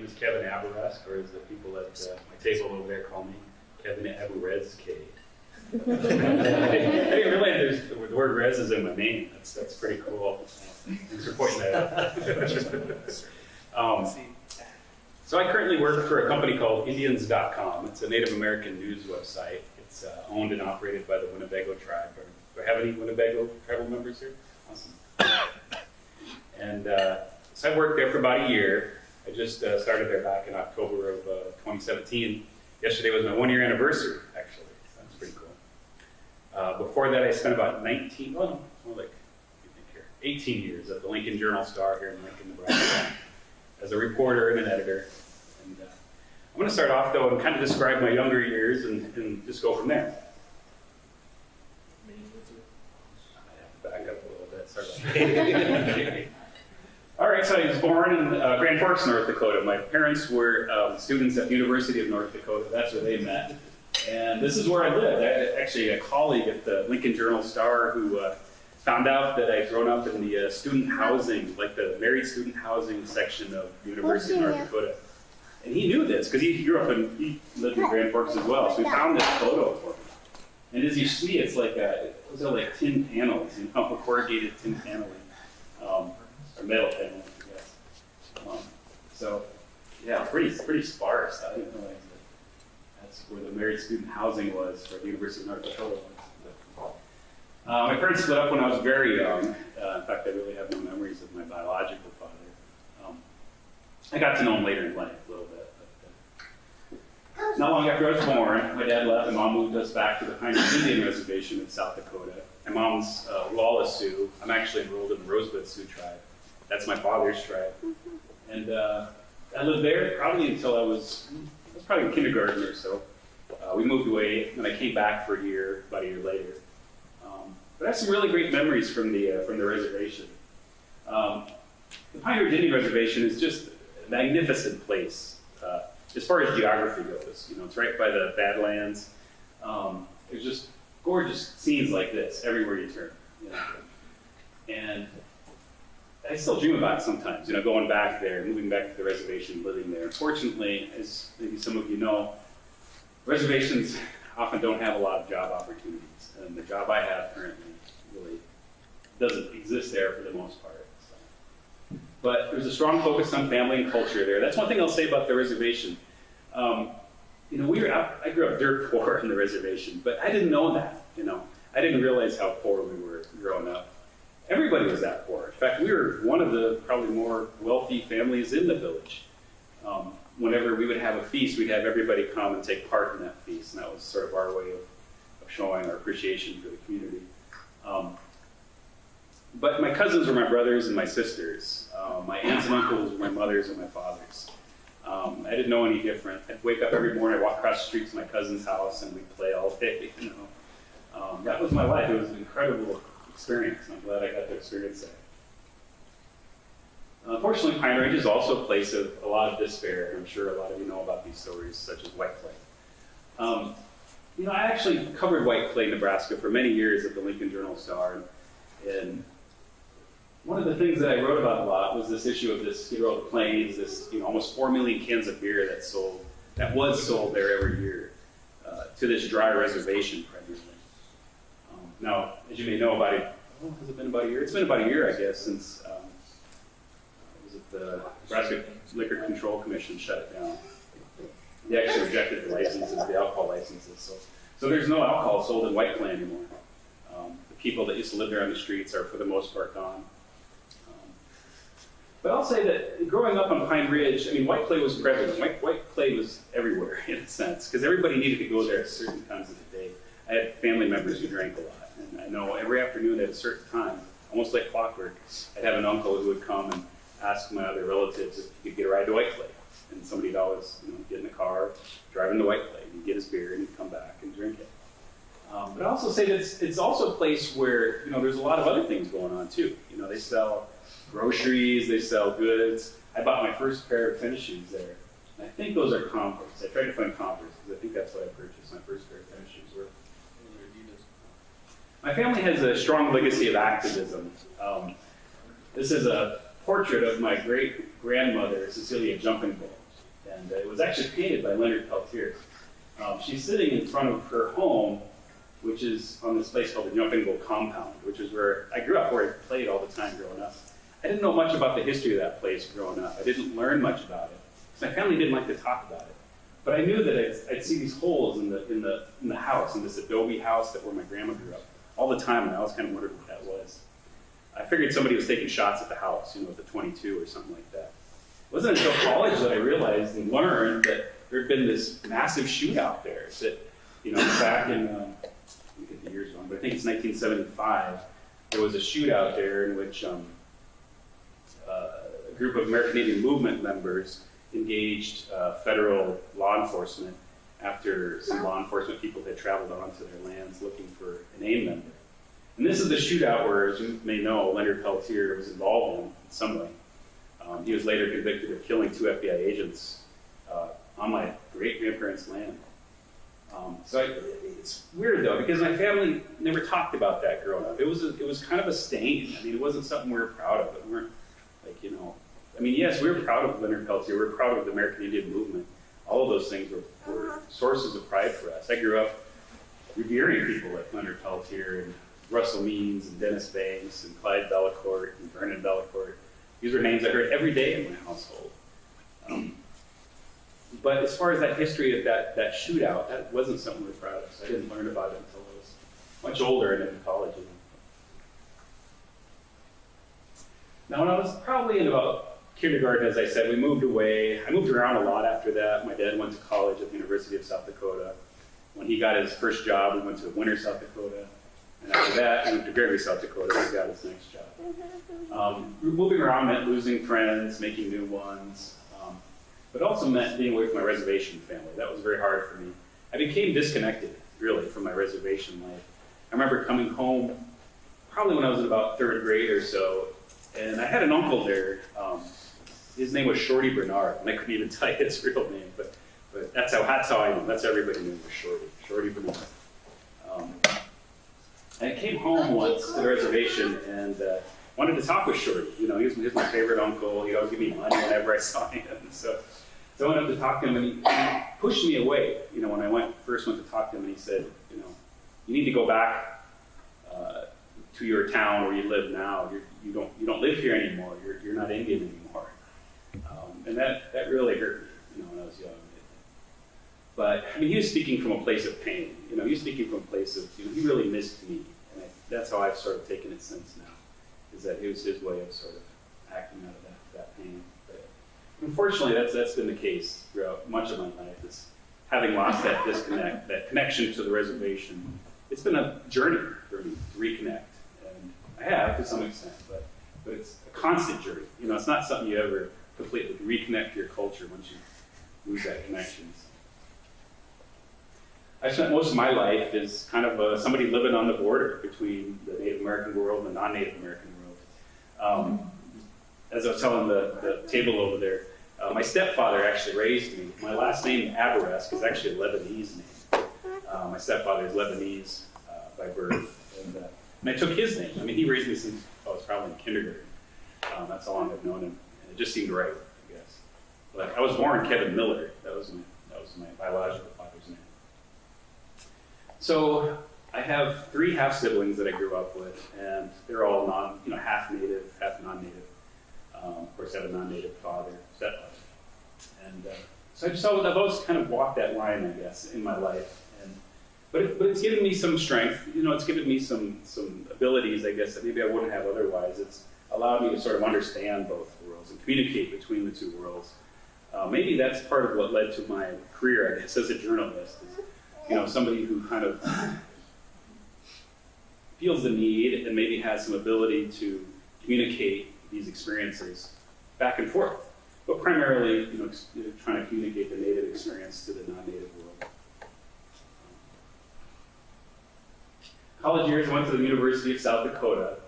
is Kevin Abourezk, or as the people at my table over there call me, Kevin Abourezk. I didn't realize the word "res" is in my name. That's pretty cool. Thanks for pointing that out. So I currently work for a company called Indians.com. It's a Native American news website. It's owned and operated by the Winnebago tribe. Do I have any Winnebago tribal members here? Awesome. And so I worked there for about a year. I just started there back in October of 2017. Yesterday was my 1-year anniversary, actually. So that's pretty cool. Before that, I spent about 18 years at the Lincoln Journal-Star here in Lincoln, Nebraska, as a reporter and an editor. And I'm going to start off, though, and kind of describe my younger years and just go from there. I have to back up a little bit. Sorry. All right, so I was born in Grand Forks, North Dakota. My parents were students at the University of North Dakota. That's where they met. And this is where I lived. I had actually a colleague at the Lincoln Journal-Star who found out that I'd grown up in the student housing, like the married student housing section of the University of North Dakota. And he knew this because he he lived in Grand Forks as well. So he found this photo for me. And as you see, it's like those are like tin panels, corrugated tin paneling, or metal paneling, I guess. So yeah, pretty sparse. I didn't realize that that's where the married student housing was for the University of North Dakota. My parents split up when I was very young. In fact, I really have no memories of my biological father. I got to know him later in life a little bit. But, not long after I was born, my dad left and Mom moved us back to the Pioneer Indian Reservation in South Dakota. My mom's Walla Sioux. I'm actually enrolled in the Rosebud Sioux tribe. That's my father's tribe. And I lived there probably until I was probably in kindergarten or so. We moved away and I came back for about a year later. But I have some really great memories from the reservation. The Pioneer Indian Reservation is just a magnificent place as far as geography goes. It's right by the Badlands. There's just gorgeous scenes like this everywhere you turn. And I still dream about it sometimes. Going back there, moving back to the reservation, living there. Unfortunately, as maybe some of you know, reservations often don't have a lot of job opportunities. And the job I have currently really doesn't exist there for the most part. So. But there's a strong focus on family and culture there. That's one thing I'll say about the reservation. I grew up dirt poor in the reservation, but I didn't know that. I didn't realize how poor we were growing up. Everybody was that poor. In fact, we were one of the probably more wealthy families in the village. Whenever we would have a feast, we'd have everybody come and take part in that feast, and that was sort of our way of showing our appreciation for the community. But my cousins were my brothers and my sisters. My aunts and uncles were my mothers and my fathers. I didn't know any different. I'd wake up every morning, I'd walk across the street to my cousin's house, and we'd play all day. That was my life. It was an incredible experience, and I'm glad I got to experience that. Unfortunately, Pine Ridge is also a place of a lot of despair. I'm sure a lot of you know about these stories, such as Whiteclay. I actually covered Whiteclay, Nebraska for many years at the Lincoln Journal-Star, and one of the things that I wrote about a lot was this issue of this Skid Row to Plains, this almost 4 million cans of beer that was sold there every year to this dry reservation primarily. Now, as you may know, has it been about a year? It's been about a year, I guess, since the Nebraska Liquor Control Commission shut it down. They actually rejected the licenses, the alcohol licenses. So there's no alcohol sold in Whiteclay anymore. The people that used to live there on the streets are, for the most part, gone. But I'll say that growing up on Pine Ridge, Whiteclay was prevalent. Whiteclay was everywhere, in a sense, because everybody needed to go there at certain times of the day. I had family members who drank a lot, and I know every afternoon at a certain time, almost like clockwork, I'd have an uncle who would come and ask my other relatives if he could get a ride to Whiteclay. And somebody'd always get in the car, drive into Whiteclay, and he'd get his beer, and he'd come back and drink it. But I also say that it's also a place where there's a lot of other things going on too. They sell groceries, they sell goods. I bought my first pair of tennis shoes there, and I think those are Converse. I tried to find Converse because I think that's what I purchased my first pair of tennis shoes were. My family has a strong legacy of activism. This is a portrait of my great-grandmother, Cecilia Jumping Bull. And it was actually painted by Leonard Peltier. She's sitting in front of her home, which is on this place called the Jump and Go Compound, which is where I grew up, where I played all the time growing up. I didn't know much about the history of that place growing up. I didn't learn much about it, because my family didn't like to talk about it. But I knew that I'd see these holes in the house, in this adobe house where my grandma grew up, all the time, and I always kind of wondered what that was. I figured somebody was taking shots at the house, with a .22 or something like that. It wasn't until college that I realized and learned that there had been this massive shootout there. That, back in, let me get the years wrong, but I think it's 1975, there was a shootout there in which a group of American Indian Movement members engaged federal law enforcement after some law enforcement people had traveled onto their lands looking for an AIM member. And this is the shootout where, as you may know, Leonard Peltier was involved in some way. He was later convicted of killing 2 FBI agents on my great-grandparents' land. It's weird, though, because my family never talked about that growing up. It was kind of a stain. I mean, it wasn't something we were proud of. We weren't, yes, we were proud of Leonard Peltier. We were proud of the American Indian Movement. All of those things were sources of pride for us. I grew up revering people like Leonard Peltier and Russell Means and Dennis Banks and Clyde Bellecourt and Vernon Bellecourt. These were names I heard every day in my household. But as far as that history of that shootout, that wasn't something we were proud of. So I didn't learn about it until I was much older and in college. Now, when I was probably in about kindergarten, as I said, we moved away. I moved around a lot after that. My dad went to college at the University of South Dakota. When he got his first job, we went to Winter, South Dakota. And after that, I moved to Gregory, South Dakota, where he got his next job. Moving around meant losing friends, making new ones, but also meant being away from my reservation family. That was very hard for me. I became disconnected, really, from my reservation life. I remember coming home, probably when I was in about 3rd grade or so, and I had an uncle there. His name was Shorty Bernard, and I couldn't even tell you his real name, but that's how I knew. That's how everybody knew him was Shorty Bernard. I came home once to the reservation and wanted to talk with Shorty. He was my favorite uncle. He'd always give me money whenever I saw him. So I went up to talk to him, and he pushed me away. When I first went to talk to him, and he said, you need to go back to your town where you live now. You don't live here anymore. You're not Indian anymore. And that really hurt me, when I was young. But he was speaking from a place of pain. He was speaking from a place of, he really missed me. And that's how I've sort of taken it since now, is that it was his way of sort of acting out of that pain. But unfortunately, that's been the case throughout much of my life, is having lost that disconnect, that connection to the reservation. It's been a journey for me to reconnect. And I have to some extent, but it's a constant journey. It's not something you ever completely reconnect to your culture once you lose that connection. I spent most of my life as kind of somebody living on the border between the Native American world and the non-Native American world. As I was telling the table over there, my stepfather actually raised me. My last name, Abourezk, is actually a Lebanese name. My stepfather is Lebanese by birth, and I took his name. He raised me since I was probably in kindergarten. That's how long I've known him, and it just seemed right, I guess. But I was born Kevin Miller. That was my biological father's name. So I have 3 half-siblings that I grew up with, and they're all half native, half non-native. Of course, I have a non-native father, stepfather. And so I've always kind of walked that line, I guess, in my life. But it's given me some strength. It's given me some abilities, I guess, that maybe I wouldn't have otherwise. It's allowed me to sort of understand both worlds and communicate between the 2 worlds. Maybe that's part of what led to my career, I guess, as a journalist. Somebody who kind of feels the need and maybe has some ability to communicate these experiences back and forth, but primarily, trying to communicate the native experience to the non-native world. College years, I went to the University of South Dakota,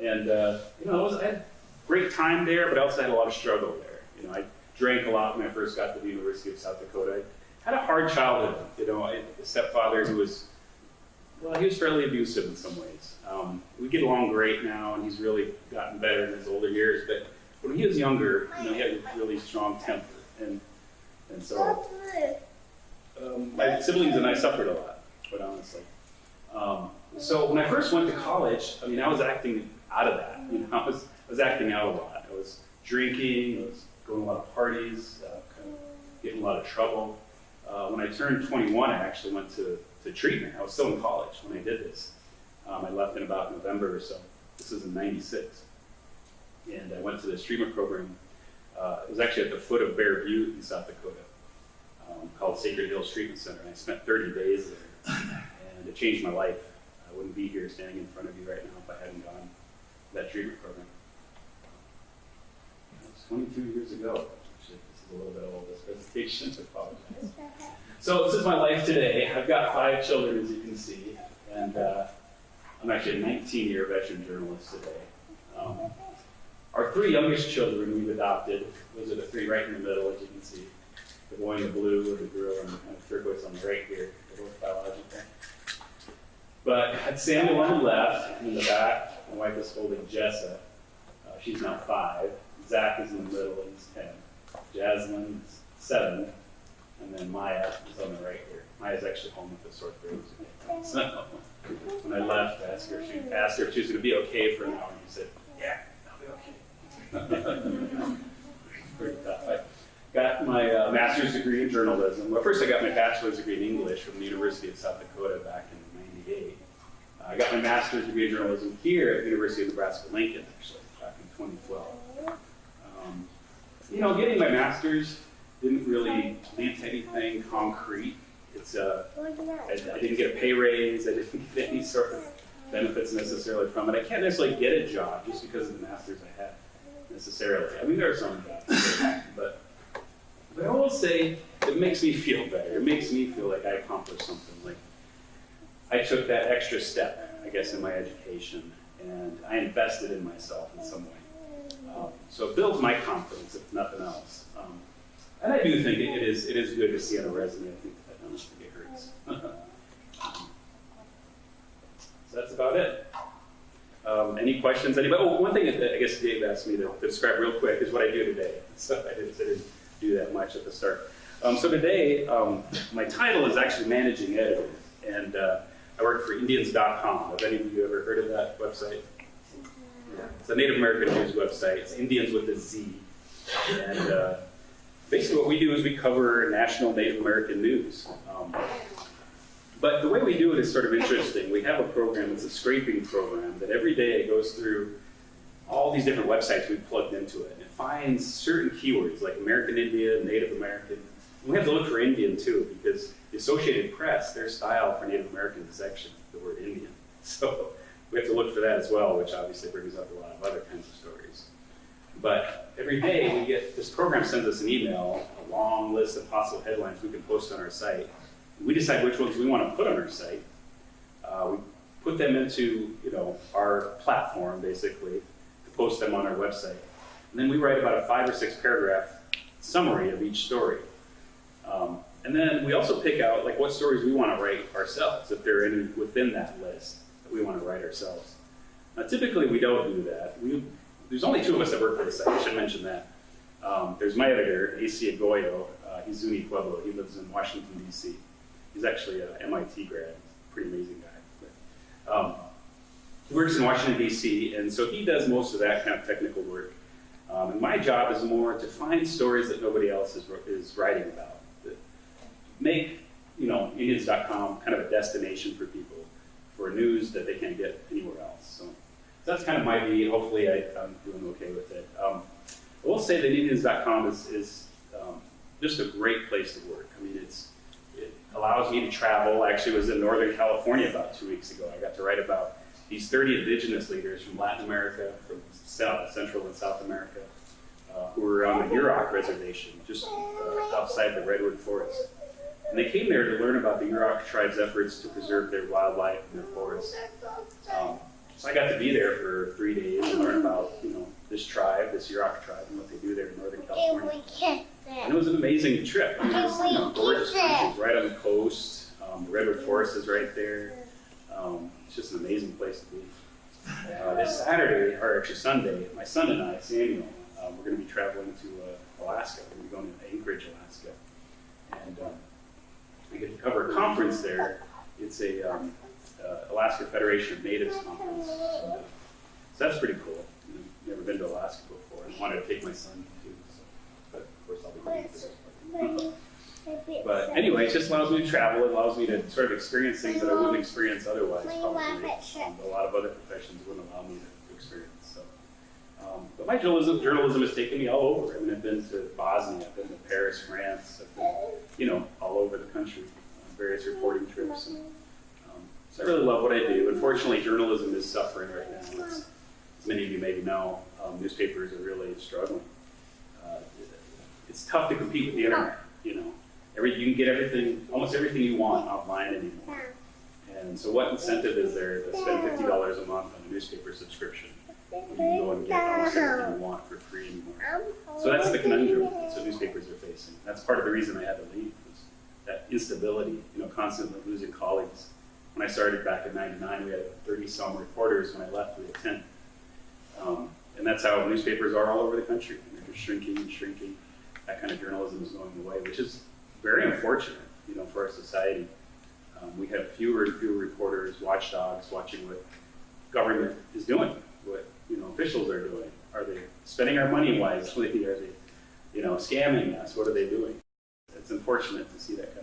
and I had a great time there, but I also had a lot of struggle there. I drank a lot when I first got to the University of South Dakota. I had a hard childhood. I had a stepfather who was fairly abusive in some ways. We get along great now, and he's really gotten better in his older years. But when he was younger, he had a really strong temper. And And so my siblings and I suffered a lot, quite honestly. So when I first went to college, I mean, I was acting out of that. You know, I was acting out a lot. I was drinking, I was going to a lot of parties, kind of getting in a lot of trouble. When I turned 21, I actually went to treatment. I was still in college when I did this. I left in about November or so. This is in '96. And I went to this treatment program. It was actually at the foot of Bear Butte in South Dakota, called Sacred Hills Treatment Center. And I spent 30 days there. And it changed my life. I wouldn't be here standing in front of you right now if I hadn't gone to that treatment program. It was 22 years ago. Actually, this is a little bit old, this presentation. I apologize. So this is my life today. I've got 5 children, as you can see. And I'm actually a 19-year veteran journalist today. Our 3 youngest children we've adopted. Those are the 3 right in the middle, as you can see. The boy in the blue, the girl in the kind of turquoise on the right here. They're both biological. But I had Samuel on the left, and in the back, my wife is holding Jessa. She's now 5. Zach is in the middle, and he's 10. Jaslyn is 7. And then Maya is on the right here. Maya's actually home with a sore throat today. So when I left, I asked her if she was going to be okay for an hour, and she said, "Yeah, I'll be okay." Pretty tough. I got my master's degree in journalism. Well, first I got my bachelor's degree in English from the University of South Dakota back in '98. I got my master's degree in journalism here at the University of Nebraska-Lincoln, actually, back in 2012. You know, getting my master's didn't really lead to anything concrete. I didn't get a pay raise. I didn't get any sort of benefits necessarily from it. I can't necessarily get a job just because of the master's I had necessarily. I mean, there are some jobs, but I will say it makes me feel better. It makes me feel like I accomplished something. Like I took that extra step, I guess, in my education, and I invested in myself in some way. So it builds my confidence, if nothing else. And I do think it is good to see on a resume. I think that don't think it hurts. So that's about it. Any questions? Anybody? Oh, one thing that I guess Dave asked me to describe real quick is what I do today. So I didn't do that much at the start. So today, my title is actually managing editor, and I work for Indians.com. Have any of you ever heard of that website? Yeah. It's a Native American news website. It's Indians with a Z. And basically what we do is we cover national Native American news. But the way we do it is sort of interesting. We have a program, it's a scraping program, that every day it goes through all these different websites we've plugged into it. And it finds certain keywords like American Indian, Native American. And we have to look for Indian too, because the Associated Press, their style for Native American is actually the word Indian. So we have to look for that as well, which obviously brings up a lot of other kinds of stories. But every day we get, this program sends us an email, a long list of possible headlines we can post on our site. We decide which ones we want to put on our site. We put them into, our platform, basically, to post them on our website. And then we write about a 5 or 6 paragraph summary of each story. And then we also pick out what stories we want to write ourselves, if they're within that list that we want to write ourselves. Now, typically we don't do that. There's only 2 of us that work for the site. I should mention that. There's my editor, A.C. Agoyo. He's Zuni Pueblo. He lives in Washington, D.C. He's actually an MIT grad. Pretty amazing guy. But, he works in Washington, D.C., and so he does most of that kind of technical work. And my job is more to find stories that nobody else is writing about. That make, Indians.com kind of a destination for people for news that they can't get anywhere else. So that's kind of my beat. Hopefully I'm doing okay with it. I will say that Indians.com is just a great place to work. I mean, it allows me to travel. I actually was in Northern California about 2 weeks ago. I got to write about these 30 indigenous leaders from Latin America, from Central and South America, who were on the Yurok reservation, just outside the Redwood Forest. And they came there to learn about the Yurok tribe's efforts to preserve their wildlife and their forests. So I got to be there for 3 days and learn about, this tribe, this Yurok tribe, and what they do there in Northern California. And it was an amazing trip. I mean, it was gorgeous country, right on the coast. The Redwood Forest is right there. It's just an amazing place to be. This Saturday, or actually Sunday, my son and I, Samuel, we're going to be traveling to Alaska. We're going to be going to Anchorage, Alaska. And I get to cover a conference there. It's a Alaska Federation of Natives conference. So that's pretty cool. Never been to Alaska before. I wanted to take my son too, so, but of course I'll be going to this. But anyway, it just allows me to travel. It allows me to sort of experience things that I wouldn't experience otherwise, probably. A lot of other professions wouldn't allow me to experience. So, but my journalism has taken me all over. I mean, I've been to Bosnia, I've been to Paris, France, I've been, all over the country on various reporting trips. And, so I really love what I do. Unfortunately, journalism is suffering right now. As many of you maybe know, newspapers are really struggling. It's tough to compete with the internet. You can get everything, almost everything you want online anymore. And so what incentive is there to spend $50 a month on a newspaper subscription when you can go and get almost everything you want for free anymore? So that's the conundrum that newspapers are facing. That's part of the reason I had to leave, was that instability, constantly losing colleagues. When I started back in '99, we had 30-some reporters. When I left, we had 10. And that's how newspapers are all over the country. They're just shrinking and shrinking. That kind of journalism is going away, which is very unfortunate, for our society. We have fewer and fewer reporters, watchdogs, watching what government is doing, what officials are doing. Are they spending our money wisely? Are they, scamming us? What are they doing? It's unfortunate to see that kind